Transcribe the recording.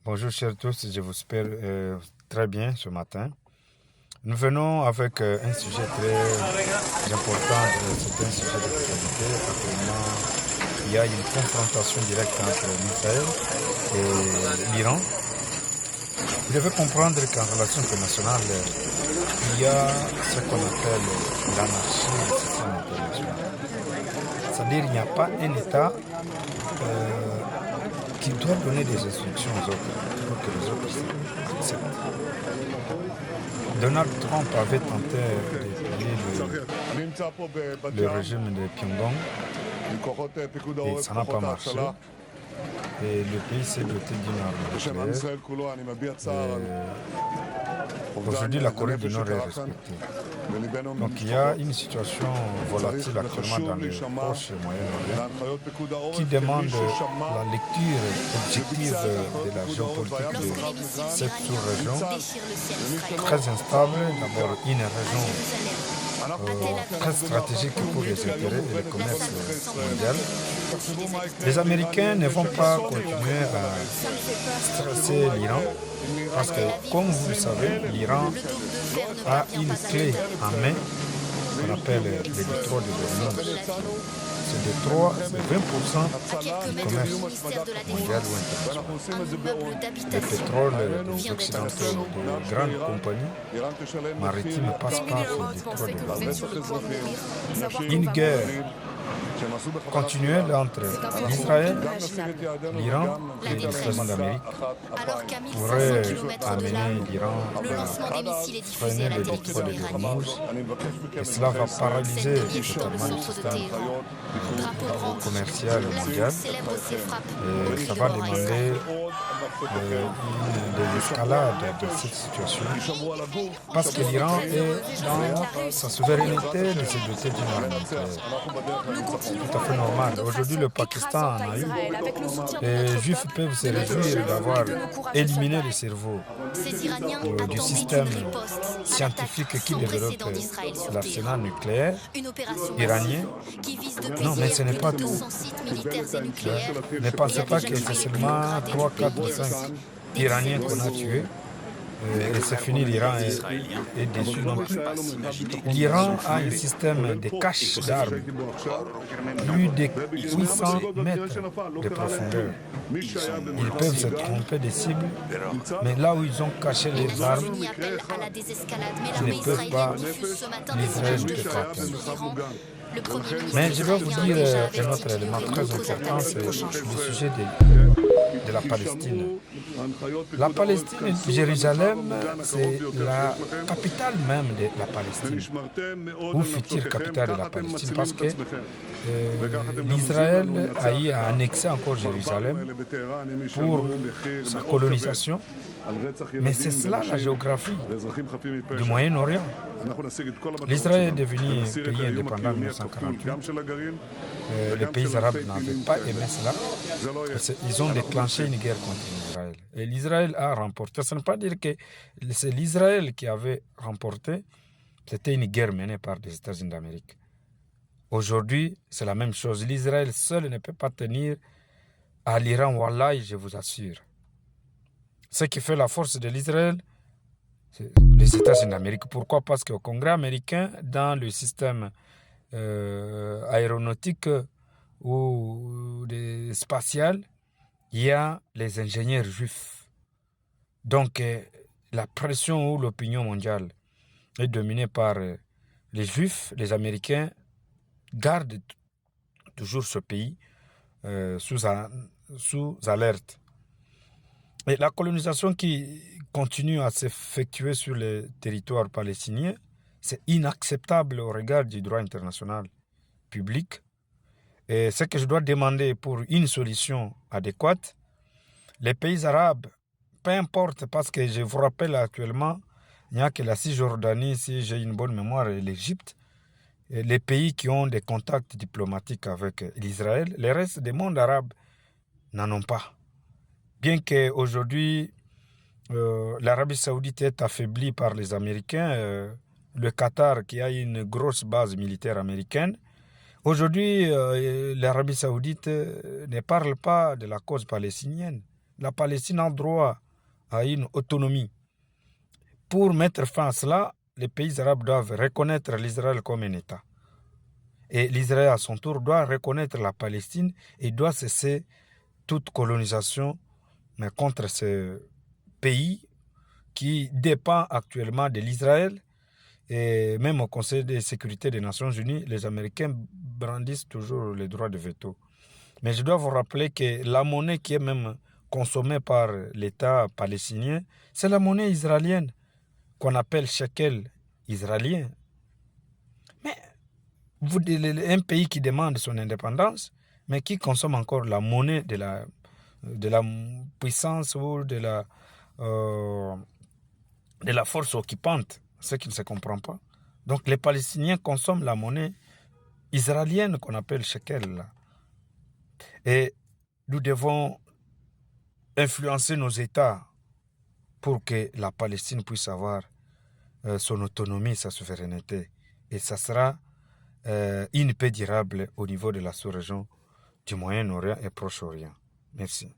Bonjour chers tous, je vous espère très bien ce matin. Nous venons avec un sujet très important, c'est un sujet d'actualité. Actuellement, il y a une confrontation directe entre l'Israël et l'Iran. Vous devez comprendre qu'en relation internationale, il y a ce qu'on appelle l'anarchie du système international. C'est-à-dire qu'il n'y a pas un État qui doit donner des instructions aux autres pour que les autres acceptent. Donald Trump avait tenté de plier le régime de Pyongyang et ça n'a pas marché. Et le pays s'est doté d'une arme nucléaire. Aujourd'hui, la Corée du Nord est respectée. Donc il y a une situation volatile actuellement dans le Proche et Moyen-Orient qui demande la lecture objective de la géopolitique de cette sous-région, très instable, d'abord une région très stratégique pour les intérêts et le commerce mondial. Les Américains ne vont pas continuer à stresser l'Iran parce que, comme vous le savez, l'Iran a une clé en main qu'on appelle le détroit de Hormuz. Ce détroit, c'est 20% du commerce mondial ou international. Le pétrole des Occidentaux, des grandes compagnies maritimes passent par ce détroit de Hormuz. Une guerre continuelle entre l'Israël, l'Iran et les États-Unis d'Amérique pourrait amener l'Iran à freiner le détroit de Hormuz et cela va paralyser totalement le système commercial mondial et ça va demander une escalade de cette situation parce que l'Iran est dans sa souveraineté de se doter d'une arme nucléaire. C'est tout à fait normal. Aujourd'hui, le Pakistan en a eu. Les Juifs peuvent se réjouir d'avoir éliminé le cerveau du système scientifique qui développe l'arsenal nucléaire iranien. Non, mais ce n'est pas tout. Ne pensez pas que c'est seulement 3, 4, 5 Iraniens qu'on a tués. Et c'est fini, l'Iran est déçu non plus. L'Iran a un système de cache d'armes, plus de 800 mètres de profondeur. Ils peuvent se tromper des cibles, mais là où ils ont caché les armes, ils ne peuvent pas, l'Israël ne peut pas atteindre. Mais je vais vous dire un autre élément très important, c'est le sujet de la Palestine. La Palestine, Jérusalem, c'est la capitale même de la Palestine, ou future capitale de la Palestine, parce que l'Israël a eu à annexer encore Jérusalem pour sa colonisation. Mais c'est cela la géographie du Moyen-Orient. L'Israël est devenu pays indépendant en 1948. Les pays arabes n'avaient pas aimé cela. Ils ont déclenché une guerre contre l'Israël. Et l'Israël a remporté. Ça ne veut pas dire que c'est l'Israël qui avait remporté. C'était une guerre menée par les États-Unis d'Amérique. Aujourd'hui, c'est la même chose. L'Israël seul ne peut pas tenir à l'Iran, wallahi, je vous assure. Ce qui fait la force de l'Israël, c'est les États-Unis d'Amérique. Pourquoi? Parce qu'au Congrès américain, dans le système aéronautique ou spatial, il y a les ingénieurs juifs. Donc, la pression ou l'opinion mondiale est dominée par les juifs. Les Américains gardent toujours ce pays sous alerte. Et la colonisation qui continue à s'effectuer sur les territoires palestiniens, c'est inacceptable au regard du droit international public. Et ce que je dois demander pour une solution adéquate, les pays arabes, peu importe, parce que je vous rappelle actuellement, il n'y a que la Cisjordanie, si j'ai une bonne mémoire, et l'Égypte, et les pays qui ont des contacts diplomatiques avec l'Israël, le reste du monde arabe n'en ont pas. Bien qu'aujourd'hui, l'Arabie saoudite est affaiblie par les Américains, le Qatar qui a une grosse base militaire américaine, aujourd'hui, l'Arabie saoudite ne parle pas de la cause palestinienne, la Palestine a droit à une autonomie. Pour mettre fin à cela, les pays arabes doivent reconnaître l'Israël comme un État. Et l'Israël, à son tour, doit reconnaître la Palestine et doit cesser toute colonisation contre ce pays qui dépend actuellement de l'Israël. Et même au Conseil de sécurité des Nations Unies, les Américains brandissent toujours les droits de veto. Mais je dois vous rappeler que la monnaie qui est même consommée par l'État palestinien, c'est la monnaie israélienne, qu'on appelle shekel israélien. Mais un pays qui demande son indépendance, mais qui consomme encore la monnaie de la puissance ou de la force occupante, ce qui ne se comprend pas. Donc les Palestiniens consomment la monnaie israélienne qu'on appelle shekel. Et nous devons influencer nos États pour que la Palestine puisse avoir son autonomie, sa souveraineté. Et ça sera une paix durable au niveau de la sous-région du Moyen-Orient et Proche-Orient. Merci.